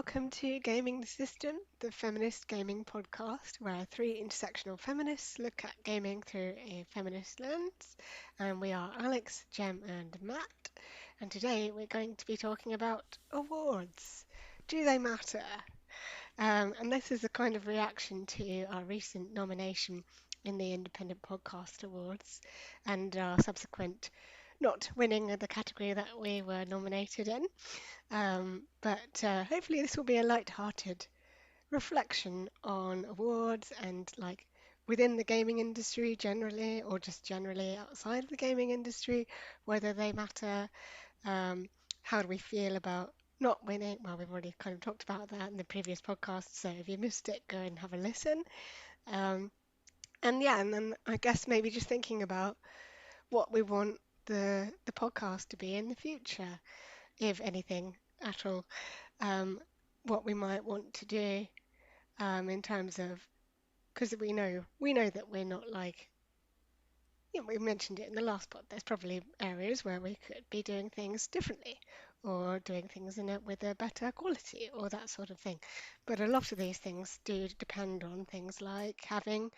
welcome to Gaming the System, the feminist gaming podcast where three intersectional feminists look at gaming through a feminist lens. And we are Alex, Jem, and Matt. And today we're going to be talking about awards. Do they matter? And this is a kind of reaction to our recent nomination in the Independent Podcast Awards and our subsequent not winning the category that we were nominated in. But hopefully, this will be a light-hearted reflection on awards and like within the gaming industry generally, or just generally outside of the gaming industry, whether they matter. Um, how do we feel about not winning? Well, we've already kind of talked about that in the previous podcast, so if you missed it, go and have a listen. Um, and yeah, and then I guess maybe just thinking about what we want the podcast to be in the future, if anything at all. um, what we might want to do in terms of because we know that we're not like we mentioned it in the last pod. There's probably areas where we could be doing things differently or doing things with a better quality or that sort of thing. But a lot of these things do depend on things like having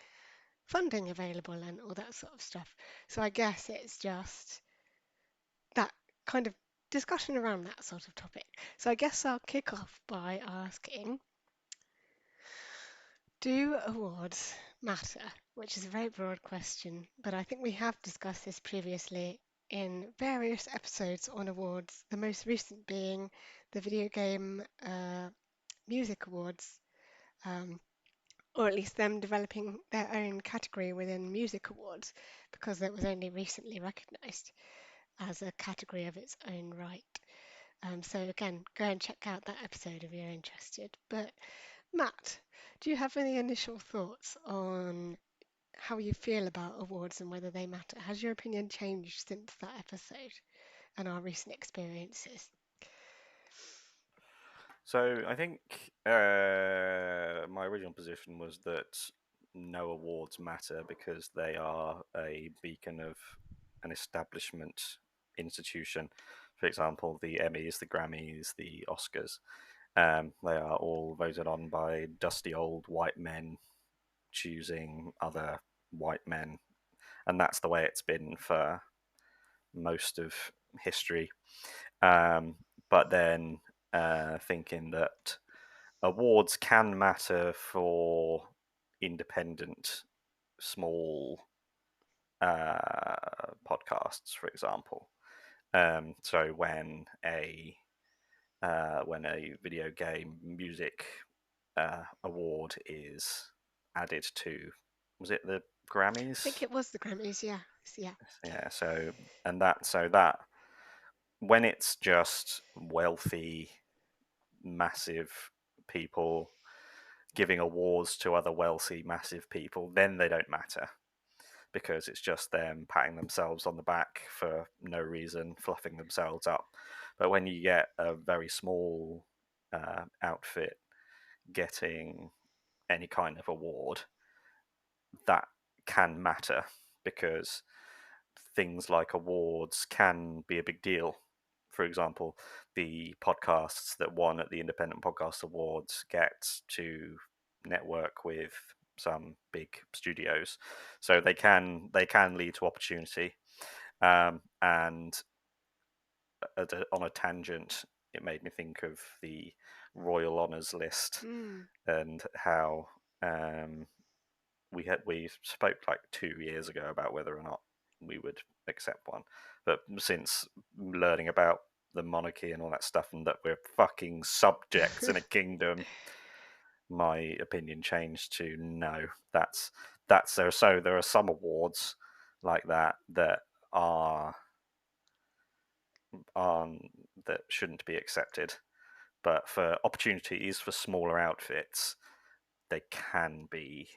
funding available and all that sort of stuff. So I guess it's just that kind of discussion around that sort of topic. So I guess I'll kick off by asking, do awards matter? Which is a very broad question, but I think we have discussed this previously in various episodes on awards, the most recent being the Video Game Music Awards, um, or at least them developing their own category within music awards, because it was only recently recognised as a category of its own right. So again, go and check out that episode if you're interested. But Matt, do you have any initial thoughts on how you feel about awards and whether they matter? Has your opinion changed since that episode and our recent experiences? So I think my original position was that no awards matter because they are a beacon of an establishment institution. For example, the Emmys, the Grammys, the Oscars. They are all voted on by dusty old white men choosing other white men, and that's the way it's been for most of history. Um, but then thinking that awards can matter for independent, small podcasts, for example. So when a video game music award is added to, was it the I think Grammys? it was the Grammys, yeah. Yeah. Yeah. So that when it's just wealthy, massive people giving awards to other wealthy, massive people, then they don't matter because it's just them patting themselves on the back for no reason, fluffing themselves up. But when you get a very small outfit getting any kind of award, that can matter because things like awards can be a big deal. For example, the podcasts that won at the Independent Podcast Awards get to network with some big studios, so they can lead to opportunity. And on a tangent, it made me think of the Royal Honours list Mm. and how we spoke like 2 years ago about whether or not we would accept one, but since learning about the monarchy and all that stuff, and that we're fucking subjects in a kingdom, my opinion changed to no. That's so there are some awards like that are that shouldn't be accepted, but for opportunities for smaller outfits, they can be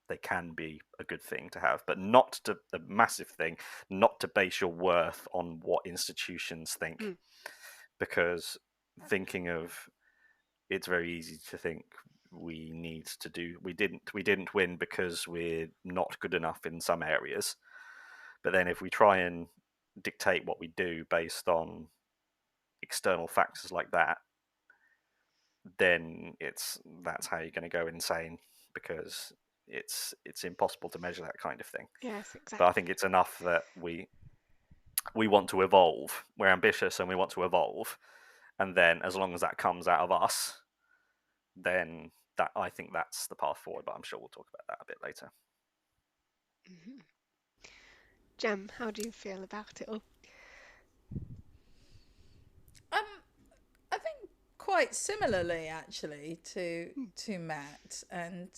they can be a good thing to have, but not to a massive thing, not to base your worth on what institutions think. Mm. Because thinking of it's very easy to think we didn't win because we're not good enough in some areas. But then if we try and dictate what we do based on external factors like that, then that's how you're going to go insane, because it's impossible to measure that kind of thing. Yes, But I exactly. think it's enough that we want to evolve. We're ambitious and we want to evolve, and then as long as that comes out of us, then that I think that's the path forward. But I'm sure we'll talk about that a bit later. Hmm. Jem, how do you feel about it all? Um, I think quite similarly actually Hmm. to Matt, and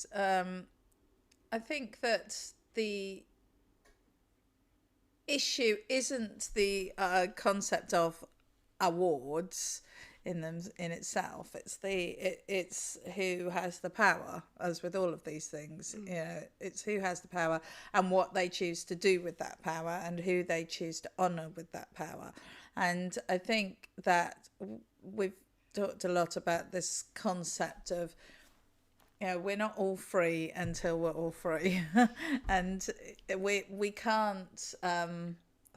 I think that the issue isn't the concept of awards in them in itself. It's who has the power, as with all of these things. Mm. You know, it's who has the power and what they choose to do with that power and who they choose to honor with that power. And I think that we've talked a lot about this concept of, you know, we're not all free until we're all free, and we can't. I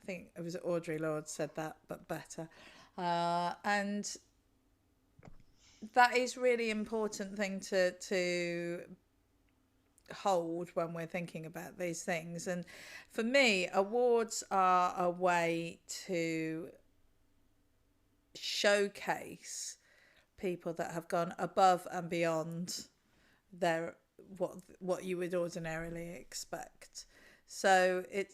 think it was Audre Lorde said that, but better. And that is really important thing to hold when we're thinking about these things. And for me, awards are a way to showcase people that have gone above and beyond their what you would ordinarily expect. So it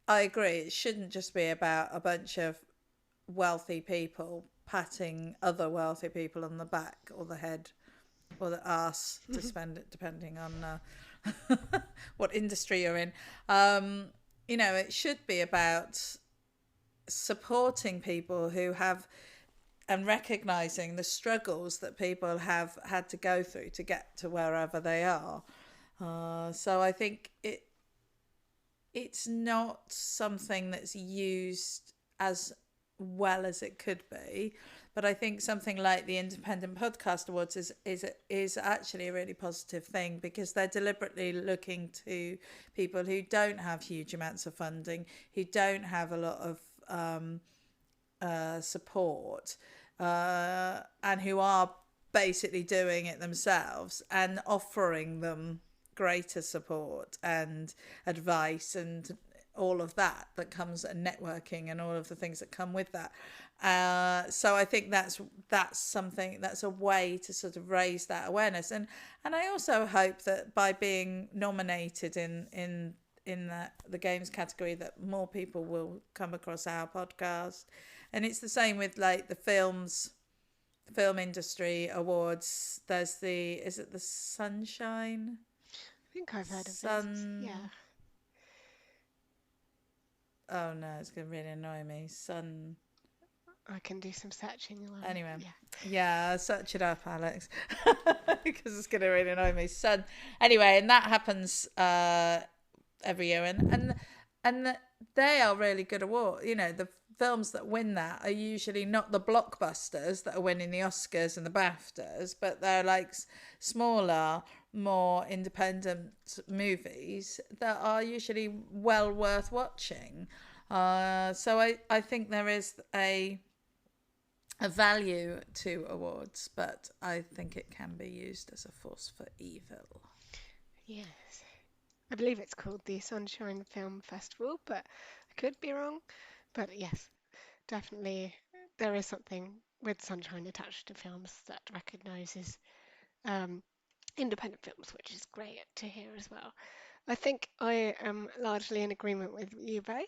I agree. It shouldn't just be about a bunch of wealthy people patting other wealthy people on the back or the head or the ass to spend it, depending on what industry you're in. You know, it should be about supporting people who have and recognizing the struggles that people have had to go through to get to wherever they are. So I think it's not something that's used as well as it could be, but I think something like the Independent Podcast Awards is actually a really positive thing, because they're deliberately looking to people who don't have huge amounts of funding, who don't have a lot of support, and who are basically doing it themselves and offering them greater support and advice and all of that comes, and networking and all of the things that come with that. So I think that's something, that's a way to sort of raise that awareness, and I also hope that by being nominated in the games category, that more people will come across our podcast. And it's the same with like the film industry awards. There's the, is it the Sunshine? I think I've heard of this. Yeah, Sun, oh no, it's going to really annoy me. Sun, I can do some searching while. anyway. Yeah. Yeah, search it up, Alex, because it's going to really annoy me. Sun, anyway, and that happens every year, and they are really good awards. You know, the films that win that are usually not the blockbusters that are winning the Oscars and the BAFTAs, but they're like smaller, more independent movies that are usually well worth watching. So I think there is a value to awards, but I think it can be used as a force for evil. Yes. I believe it's called the Sunshine Film Festival, but I could be wrong. But yes, definitely there is something with sunshine attached to films that recognises um, independent films, which is great to hear as well. I think I am largely in agreement with you both.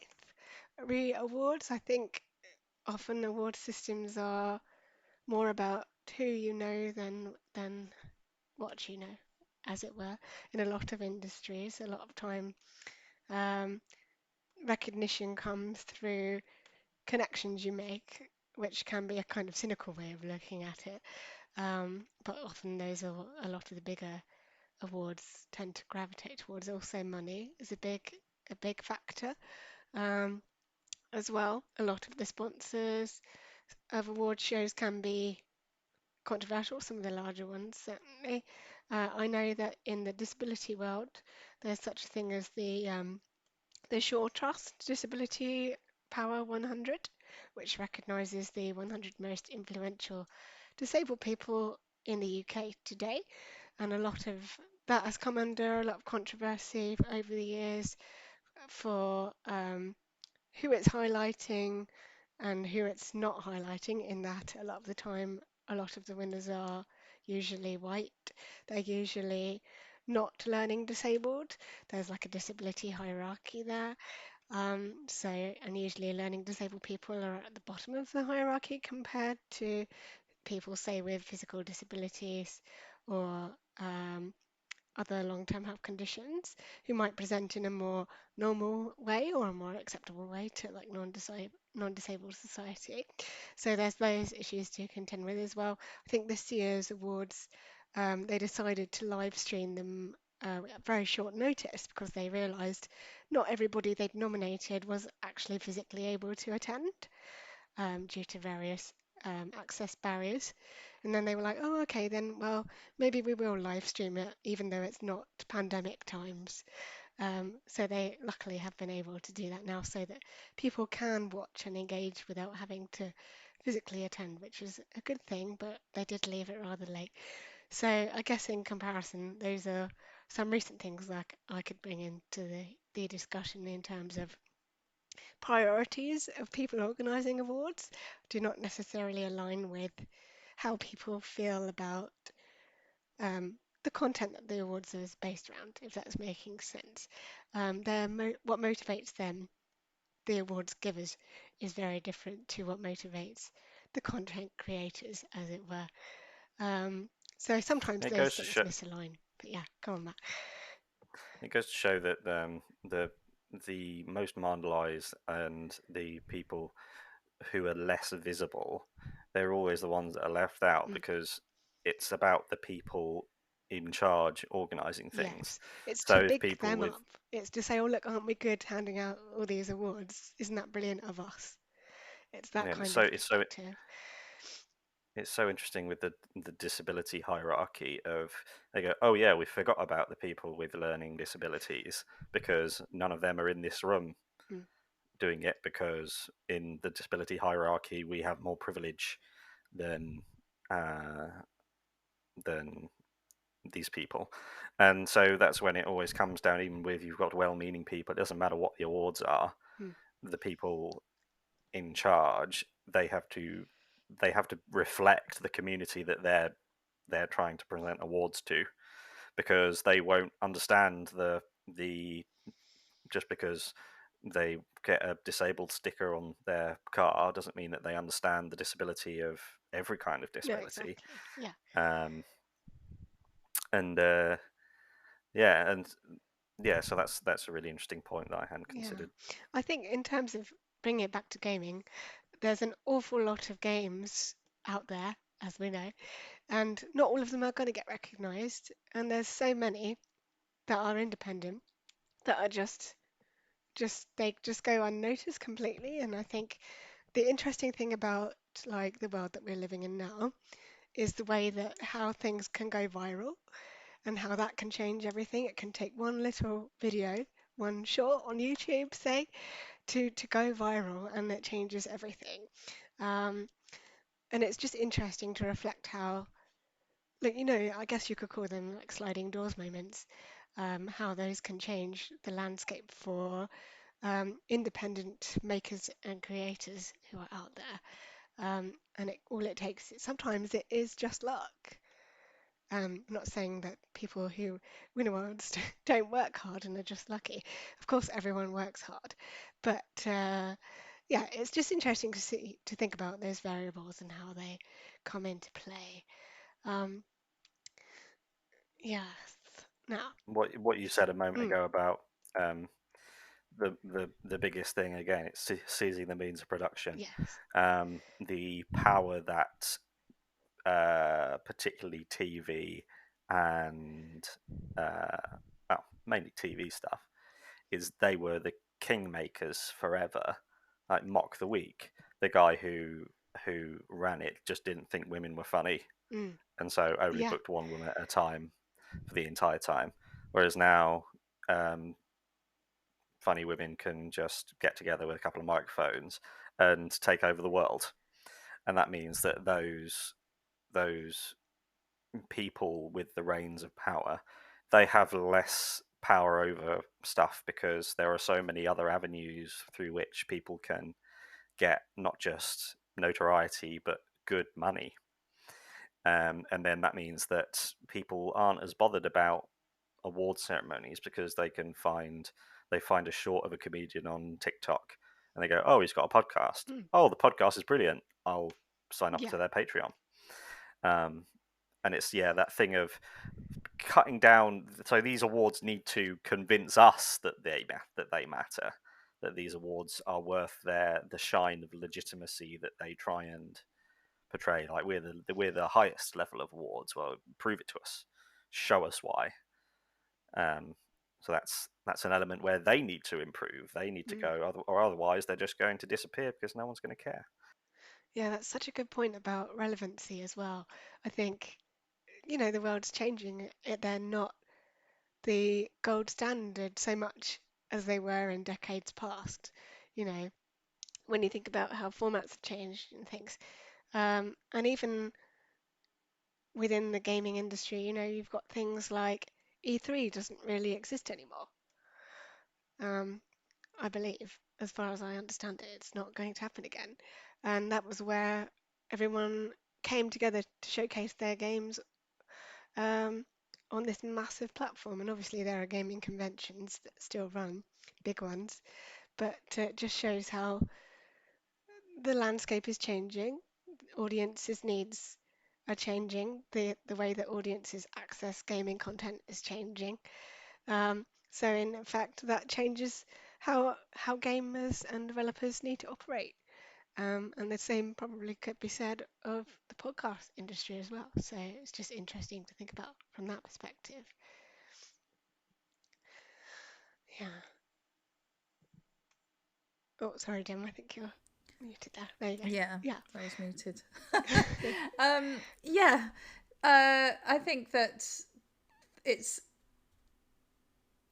Awards, I think often award systems are more about who you know than what you know, as it were. In a lot of industries, a lot of time, um, recognition comes through connections you make, which can be a kind of cynical way of looking at it. But often those are a lot of the bigger awards tend to gravitate towards. Also, money is a big factor um, as well. A lot of the sponsors of award shows can be controversial. Some of the larger ones, certainly. I know that in the disability world, there's such a thing as the Shaw Trust Disability Power 100, which recognises the 100 most influential disabled people in the UK today, and a lot of that has come under a lot of controversy over the years for who it's highlighting and who it's not highlighting, in that a lot of the time, a lot of the winners are usually white. They're usually not learning disabled. There's like a disability hierarchy there. And usually learning disabled people are at the bottom of the hierarchy compared to people, say, with physical disabilities or other long-term health conditions who might present in a more normal way or a more acceptable way to like non-disabled society. So there's those issues to contend with as well. I think this year's awards, they decided to live stream them at very short notice because they realised not everybody they'd nominated was actually physically able to attend due to various access barriers. And then they were like, oh, okay, then, well, maybe we will live stream it, even though it's not pandemic times. So they luckily have been able to do that now so that people can watch and engage without having to physically attend, which is a good thing, but they did leave it rather late. So I guess in comparison, those are some recent things that I could bring into the discussion in terms of priorities of people organising awards do not necessarily align with how people feel about the content that the awards is based around, if that's making sense. What motivates them, the awards givers, is very different to what motivates the content creators, as it were. So sometimes It those goes to things show. misalign. But yeah, go on, Matt. It goes to show that the most marginalised and the people who are less visible, they're always the ones that are left out Mm. because it's about the people in charge organising things. Yes, it's So to if big people them with up. It's to say, oh, look, aren't we good handing out all these awards? Isn't that brilliant of us? It's that yeah, kind of perspective. it's so interesting with the disability hierarchy of they go, oh yeah, we forgot about the people with learning disabilities because none of them are in this room Mm. doing it because in the disability hierarchy we have more privilege than uh, than these people, and so that's when it always comes down. Even with you've got well-meaning people, it doesn't matter what the awards are. Mm. The people in charge they have to reflect the community that they're trying to present awards to because they won't understand the just because they get a disabled sticker on their car doesn't mean that they understand the disability of every kind of No, disability. exactly. Yeah, Um, and yeah, and yeah, so that's a really interesting point that I hadn't yeah. considered. I think in terms of bringing it back to gaming, there's an awful lot of games out there, as we know, and not all of them are going to get recognised. And there's so many that are independent that are just they just go unnoticed completely. And I think the interesting thing about like the world that we're living in now is the way that how things can go viral and how that can change everything. It can take one little video, one short on YouTube, say, to go viral, and it changes everything. Um, and it's just interesting to reflect how, like, I guess you could call them like sliding doors moments, how those can change the landscape for independent makers and creators who are out there. And all it takes, sometimes it is just luck. I'm not saying that people who win awards don't work hard and are just lucky. Of course, everyone works hard, but yeah, it's just interesting to think about those variables and how they come into play. Um, yes. Now, What you said a moment mm, ago about um, the biggest thing again, it's seizing the means of production, yes. the power that particularly TV and well, mainly TV stuff, is they were the kingmakers forever. Like Mock the Week, the guy who ran it just didn't think women were funny, Mm, and so only yeah. booked one woman at a time for the entire time. Whereas now, um, funny women can just get together with a couple of microphones and take over the world, and that means that those people with the reins of power, they have less power over stuff because there are so many other avenues through which people can get not just notoriety but good money. And then that means that people aren't as bothered about award ceremonies because they find a short of a comedian on TikTok and they go, oh, he's got a podcast. Oh, the podcast is brilliant. I'll sign up Yeah. to their Patreon. And it's that thing of cutting down. So these awards need to convince us that they matter, that these awards are worth the shine of legitimacy that they try and portray. Like we're the highest level of awards. Well, prove it to us, show us why. So that's an element where they need to improve. They need to go, or otherwise they're just going to disappear because no one's going to care. Yeah, that's such a good point about relevancy as well. I think, the world's changing. They're not the gold standard so much as they were in decades past. You know, when you think about how formats have changed and things, and even within the gaming industry, you've got things like E3 doesn't really exist anymore. I believe, as far as I understand it, it's not going to happen again. And that was where everyone came together to showcase their games on this massive platform. And obviously, there are gaming conventions that still run, big ones, but it just shows how the landscape is changing. Audiences' needs are changing. The way that audiences access gaming content is changing. So in fact, that changes how gamers and developers need to operate. And the same probably could be said of the podcast industry as well. So it's just interesting to think about from that perspective. Yeah. Oh, sorry, Jem. I think you're muted there. There you go. Yeah, Yeah. I was muted. Yeah, I think that it's.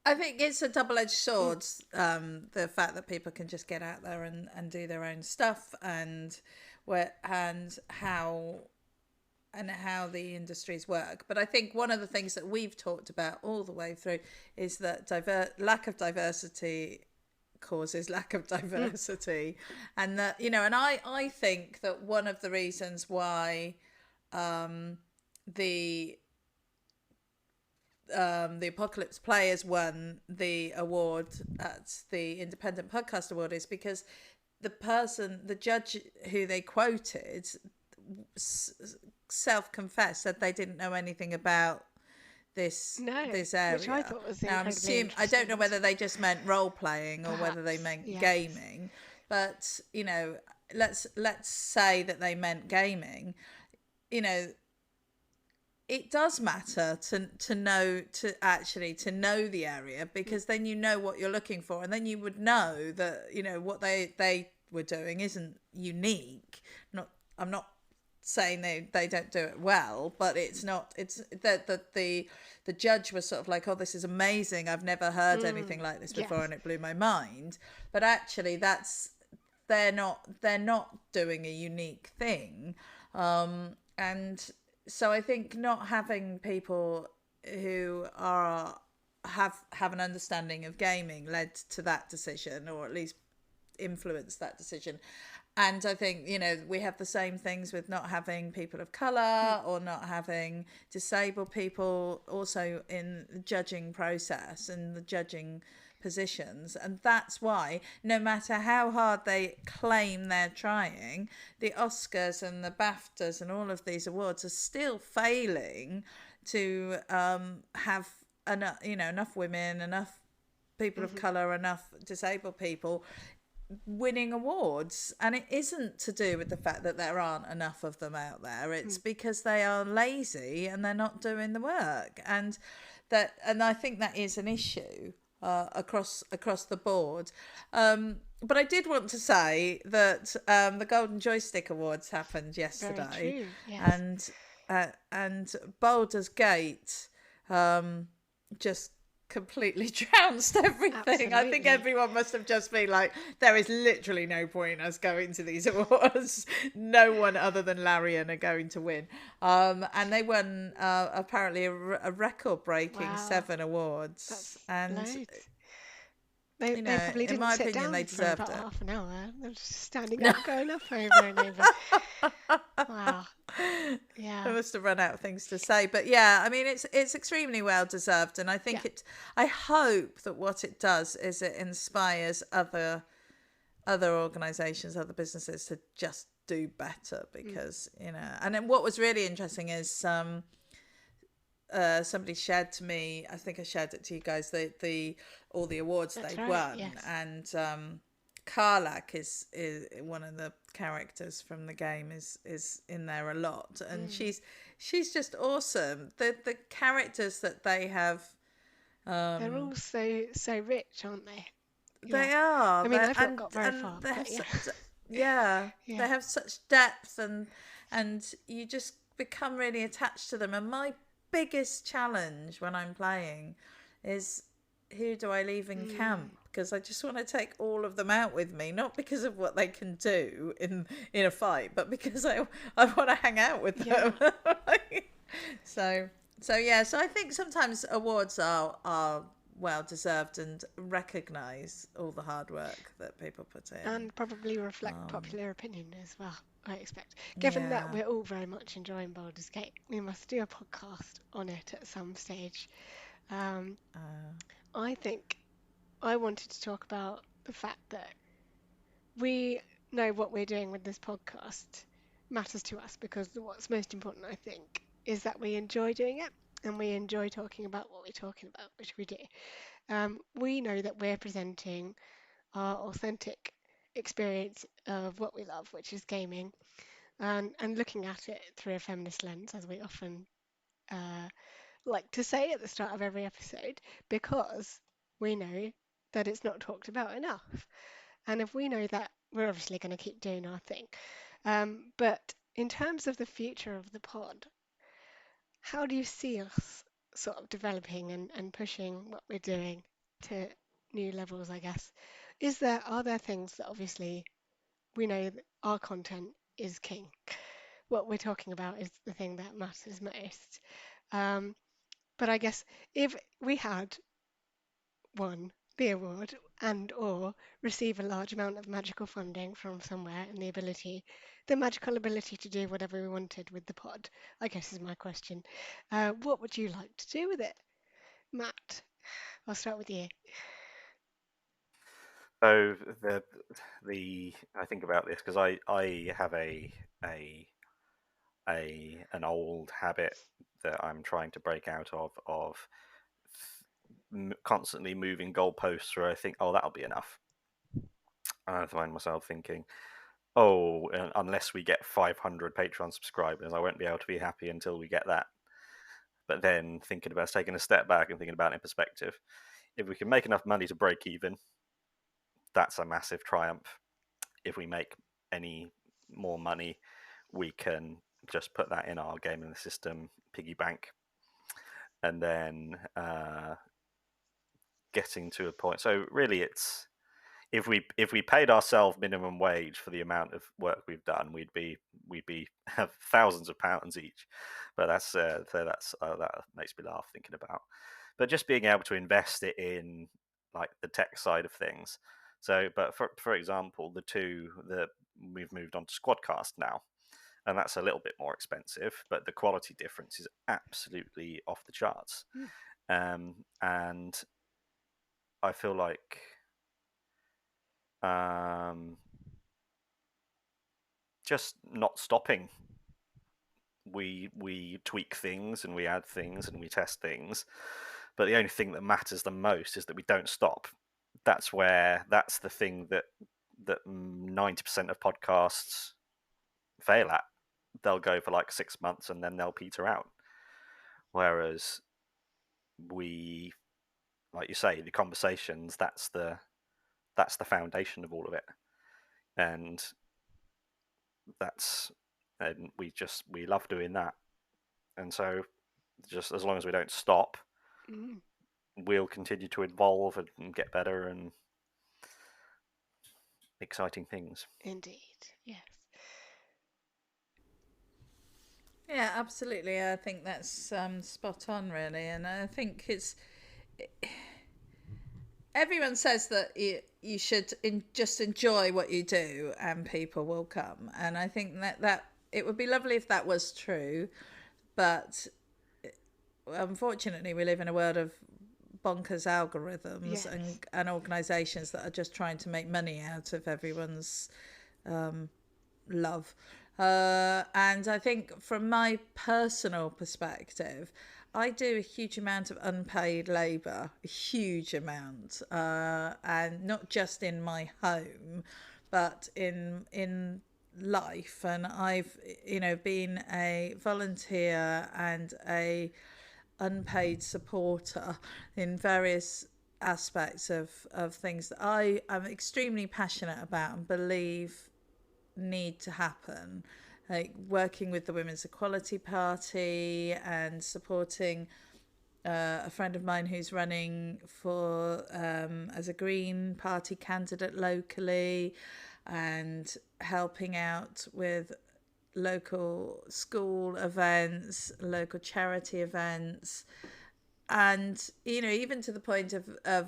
I think it's a double-edged sword. The fact that people can just get out there and do their own stuff, and how the industries work. But I think one of the things that we've talked about all the way through is that lack of diversity causes lack of diversity, and that and I think that one of the reasons why the Apocalypse Players won the award at the Independent Podcast Award is because the judge who they quoted self-confessed, said they didn't know anything about this area. Which I thought was Now incredibly I don't know whether they just meant role playing or whether they meant yes. gaming, but let's say that they meant gaming. It does matter to know the area, because then you know what you're looking for, and then you would know that what they were doing isn't unique. I'm not saying they don't do it well, but it's that the judge was sort of like, oh, this is amazing, I've never heard anything like this before, yes. and it blew my mind. But actually they're not doing a unique thing, and so I think not having people who have an understanding of gaming led to that decision, or at least influenced that decision. And I think, we have the same things with not having people of colour or not having disabled people also in the judging process and the judging positions. And that's why, no matter how hard they claim they're trying, the Oscars and the BAFTAs and all of these awards are still failing to have enough women, enough people of colour, enough disabled people winning awards. And it isn't to do with the fact that there aren't enough of them out there. It's because they are lazy and they're not doing the work, and I think that is an issue across the board. But I did want to say that the Golden Joystick Awards happened yesterday. Very true, yes. And Baldur's Gate just completely trounced everything. I think Absolutely. everyone must have just been like, there is literally no point in us going to these awards. No one other than Larian are going to win. And they won apparently a record-breaking Wow, 7 awards. that's And, loads. They probably in didn't my sit opinion, they down for deserved about it. half an hour. They're just standing No. up, going up over and over. Wow. I Yeah. must have run out of things to say, but yeah, I mean, it's extremely well deserved, and I Yeah. think I hope that what it does is it inspires other organisations, other businesses to just do better, Mm. because And then what was really interesting is somebody shared to me, I think I shared it to you guys, the all the awards That's they'd right. won, Yes. and Karlak is one of the characters from the game, is in there a lot, and Mm. she's just awesome. The characters that they have, They're all so rich, aren't they? Yeah. they are, I mean, I've not and got very far, they have but yeah. such, yeah, Yeah. they have such depth, and you just become really attached to them. And my biggest challenge when I'm playing is, who do I leave in Mm. camp? Because I just want to take all of them out with me, not because of what they can do in a fight, but because I want to hang out with them. Yeah. so so I think sometimes awards are well deserved and recognise all the hard work that people put in. And probably reflect popular opinion as well, I expect. Given that Yeah. we're all very much enjoying Baldur's Gate, we must do a podcast on it at some stage. Um, Uh, I think I wanted to talk about the fact that we know what we're doing with this podcast matters to us, because what's most important, I think, is that we enjoy doing it and we enjoy talking about what we're talking about, which we do. We know that we're presenting our authentic experience of what we love, which is gaming, and looking at it through a feminist lens, as we often uh, like to say at the start of every episode, because we know that it's not talked about enough. And if we know that, we're obviously going to keep doing our thing. But in terms of the future of the pod, how do you see us sort of developing and pushing what we're doing to new levels, I guess? Are there things that obviously we know that our content is king? What we're talking about is the thing that matters most. Um, but I guess if we had won the award and or receive a large amount of magical funding from somewhere, and the magical ability to do whatever we wanted with the pod, I guess is my question. What would you like to do with it? Matt, I'll start with you. So the I think about this because I have a an old habit that I'm trying to break out of constantly moving goalposts where I think, oh, that'll be enough. And I find myself thinking, oh, unless we get 500 Patreon subscribers, I won't be able to be happy until we get that. But then thinking about taking a step back and thinking about it in perspective, if we can make enough money to break even, that's a massive triumph. If we make any more money, we can just put that in our game in the system piggy bank, and then getting to a point. So really, it's if we paid ourselves minimum wage for the amount of work we've done, we'd be have thousands of pounds each. But that makes me laugh thinking about. But just being able to invest it in like the tech side of things. So, but for example, we've moved on to Squadcast now, and that's a little bit more expensive, but the quality difference is absolutely off the charts. Mm. And I feel like um, just not stopping. We tweak things and we add things and we test things, but the only thing that matters the most is that we don't stop. That's the thing that 90% of podcasts fail at. They'll go for like 6 months and then they'll peter out. Whereas we, like you say, the conversations, that's the foundation of all of it, and that's and we love doing that. And so just as long as we don't stop, Mm. we'll continue to evolve and get better and exciting things. Indeed, yes. Yeah, absolutely. I think that's spot on, really, and I think it's everyone says that you should just enjoy what you do, and people will come. And I think that it would be lovely if that was true, but unfortunately, we live in a world of bonkers algorithms Yes. and organisations that are just trying to make money out of everyone's love. And I think from my personal perspective, I do a huge amount of unpaid labour, a huge amount, and not just in my home, but in life. And I've been a volunteer and a unpaid supporter in various aspects of things that I am extremely passionate about and believe need to happen, like working with the Women's Equality Party and supporting a friend of mine who's running for as a Green Party candidate locally, and helping out with local school events, local charity events, and even to the point of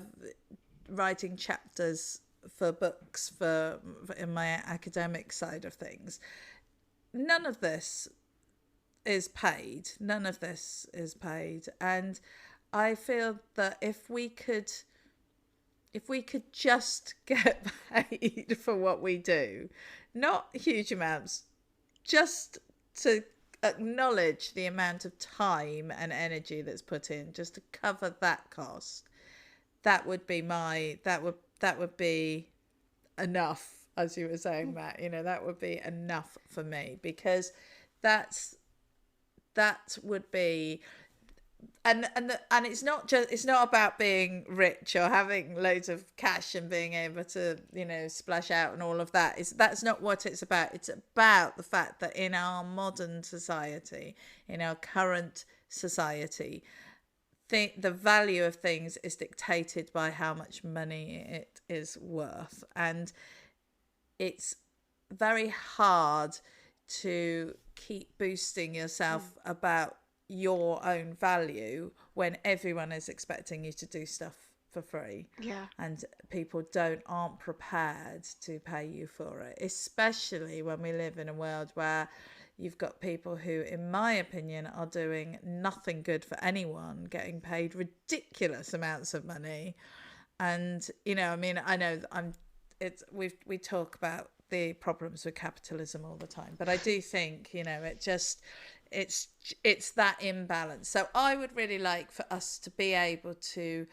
writing chapters for books for in my academic side of things. None of this is paid. None of this is paid. And I feel that if we could just get paid for what we do, not huge amounts, just to acknowledge the amount of time and energy that's put in just to cover that cost, that would be enough, as you were saying, Matt. That would be enough for me, because that would be, and it's not about being rich or having loads of cash and being able to splash out and all of that. That's not what it's about. It's about the fact that in our modern society, in our current society, the value of things is dictated by how much money it is worth, and it's very hard to keep boosting yourself about your own value when everyone is expecting you to do stuff for free, Yeah. and people aren't prepared to pay you for it, especially when we live in a world where you've got people who, in my opinion, are doing nothing good for anyone, getting paid ridiculous amounts of money. And I know that we talk about the problems with capitalism all the time, but I do think it's that imbalance. So I would really like for us to be able to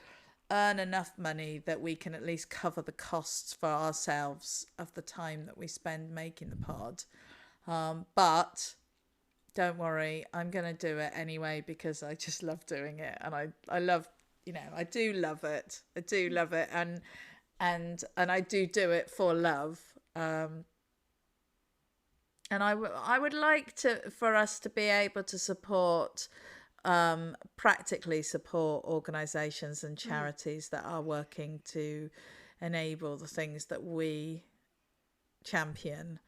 earn enough money that we can at least cover the costs for ourselves of the time that we spend making the pod. But don't worry, I'm going to do it anyway, because I just love doing it, and I love, I do love it. I do love it, and I do it for love. And I would like for us to be able to support, practically support organisations and charities that are working to enable the things that we champion.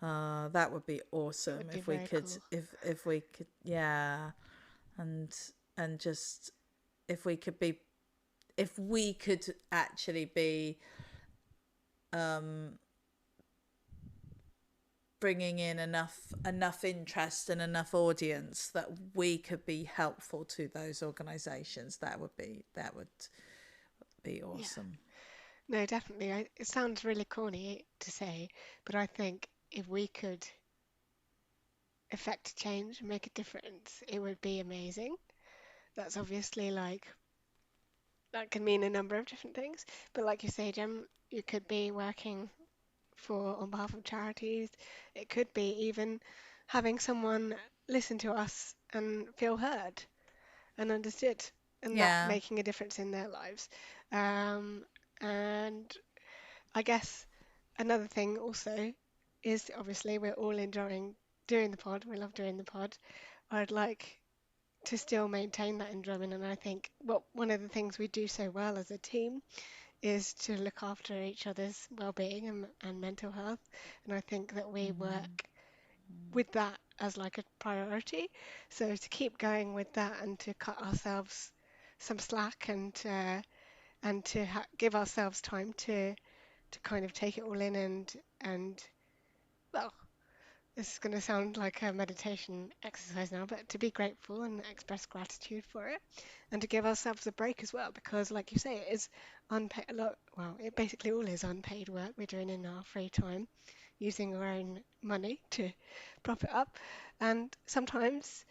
That would be awesome. Would be If we very could, cool. if we could, yeah, and just if we could be, if we could actually be bringing in enough interest and enough audience that we could be helpful to those organisations, that would be Yeah. awesome. No, definitely. It sounds really corny to say, but I think if we could affect change, make a difference, it would be amazing. That's obviously like, that can mean a number of different things. But like you say, Jem, you could be working on behalf of charities. It could be even having someone listen to us and feel heard and understood, and that Yeah, making a difference in their lives. Um, and I guess another thing also is, obviously we're all enjoying doing the pod. We love doing the pod. I'd like to still maintain that enjoyment. And I think one of the things we do so well as a team is to look after each other's well-being and mental health. And I think that we work with that as like a priority. So to keep going with that and to cut ourselves some slack and to give ourselves time to kind of take it all in and well, this is going to sound like a meditation exercise now, but to be grateful and express gratitude for it, and to give ourselves a break as well, because, like you say, it is unpaid. A lot, well, it basically all is unpaid work we're doing in our free time, using our own money to prop it up, and sometimes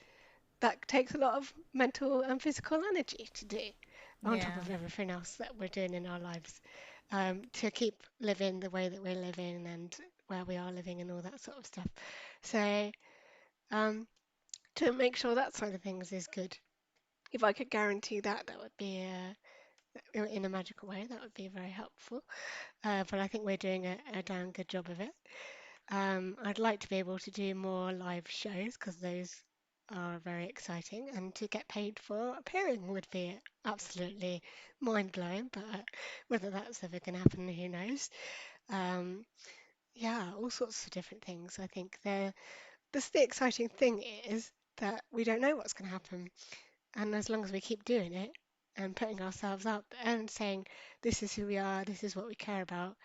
that takes a lot of mental and physical energy to do, on top Yeah. of everything else that we're doing in our lives, to keep living the way that we're living and where we are living and all that sort of stuff. So, um, to make sure that side of things is good, if I could guarantee that, that would be in a magical way. That would be very helpful. But I think we're doing a damn good job of it. I'd like to be able to do more live shows because those are very exciting, and to get paid for appearing would be absolutely mind blowing. But whether that's ever going to happen, who knows? Um, yeah, all sorts of different things. I think the exciting thing is that we don't know what's going to happen, and as long as we keep doing it and putting ourselves out there and saying this is who we are, this is what we care about,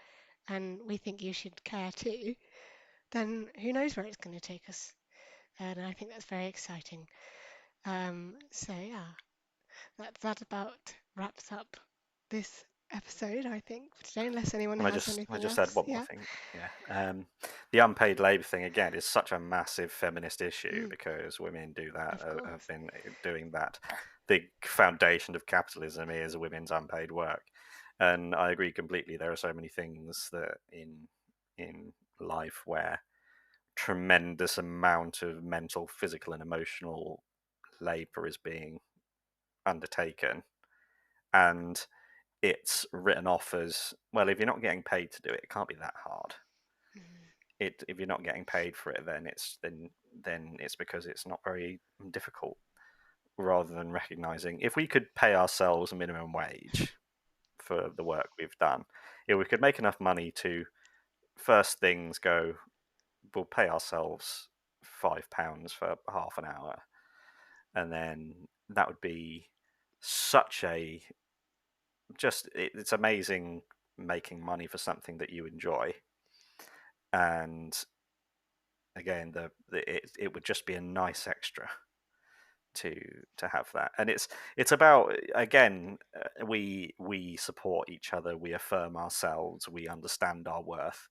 and we think you should care too, then who knows where it's going to take us. And I think that's very exciting. So yeah, that about wraps up this episode, I think, for today, unless anyone And I has just I anything just add else. one more Yeah. thing. Yeah, the unpaid labour thing again is such a massive feminist issue Mm, because women do that, of have course. been doing that. The foundation of capitalism is women's unpaid work, and I agree completely. There are so many things that in life where tremendous amount of mental, physical, and emotional labour is being undertaken, and it's written off as, well, if you're not getting paid to do it, it can't be that hard. Mm, If you're not getting paid for it, then it's because it's not very difficult. Rather than recognizing, if we could pay ourselves a minimum wage for the work we've done, if we could make enough money to first things go, we'll pay ourselves £5 for half an hour, and then that would be such a it's amazing making money for something that you enjoy. And again, it would just be a nice extra to have that. And it's about, again, we support each other, we affirm ourselves, we understand our worth.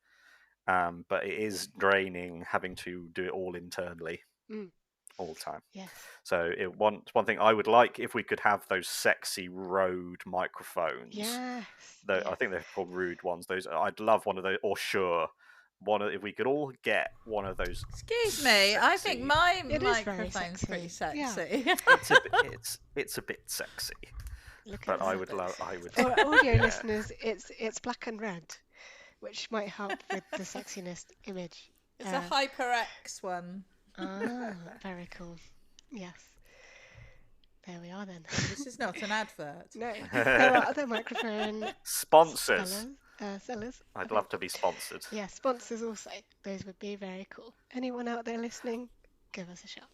But it is draining having to do it all internally mm, all the time. yes. So one thing I would like, if we could have those sexy Rode microphones. Yes. Though I Yes. think they're called Rude ones. Those, I'd love one of those, or Shure. If we could all get one of those Excuse me, I think sexy. my It is very microphone's pretty sexy. Yeah. sexy. It's a bit sexy, Look at but that. I would, For audio yeah. listeners, it's black and red, which might help with the sexiness image. It's a Uh, HyperX one. Very cool. Yes, there we are then. This is not an advert. No, there are other microphone Sponsors. sellers. I I'd love think. to be sponsored. Yeah, sponsors also. Those would be very cool. Anyone out there listening, give us a shout.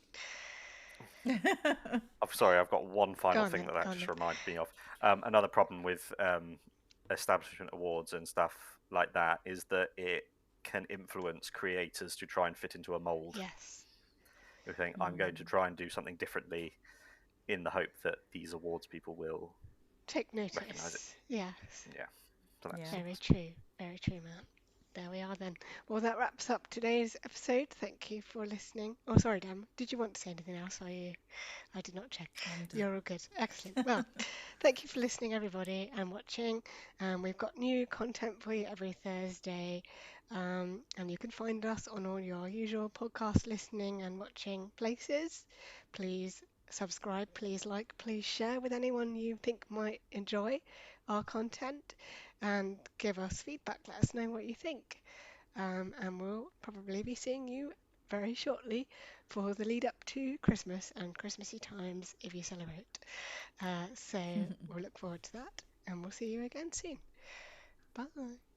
I'm sorry, I've got one Go final on thing then. that Go on just then. reminded me of. Another problem with establishment awards and stuff like that is that it can influence creators to try and fit into a mold. Yes. You think, I'm going to try and do something differently in the hope that these awards people will Take recognize it. notice. Yes. Yeah. So Yeah. Very true. Very true, man. There we are then. Well, that wraps up today's episode. Thank you for listening. Oh, sorry, Dan. Did you want to say anything else? Are you? I did not check. I'm done. You're all good. Excellent. Well, thank you for listening, everybody, and watching. We've got new content for you every Thursday, and you can find us on all your usual podcast listening and watching places. Please subscribe, please like, please share with anyone you think might enjoy our content, and give us feedback. Let us know what you think, and we'll probably be seeing you very shortly for the lead up to Christmas and Christmassy times if you celebrate. So we'll look forward to that and we'll see you again soon. Bye.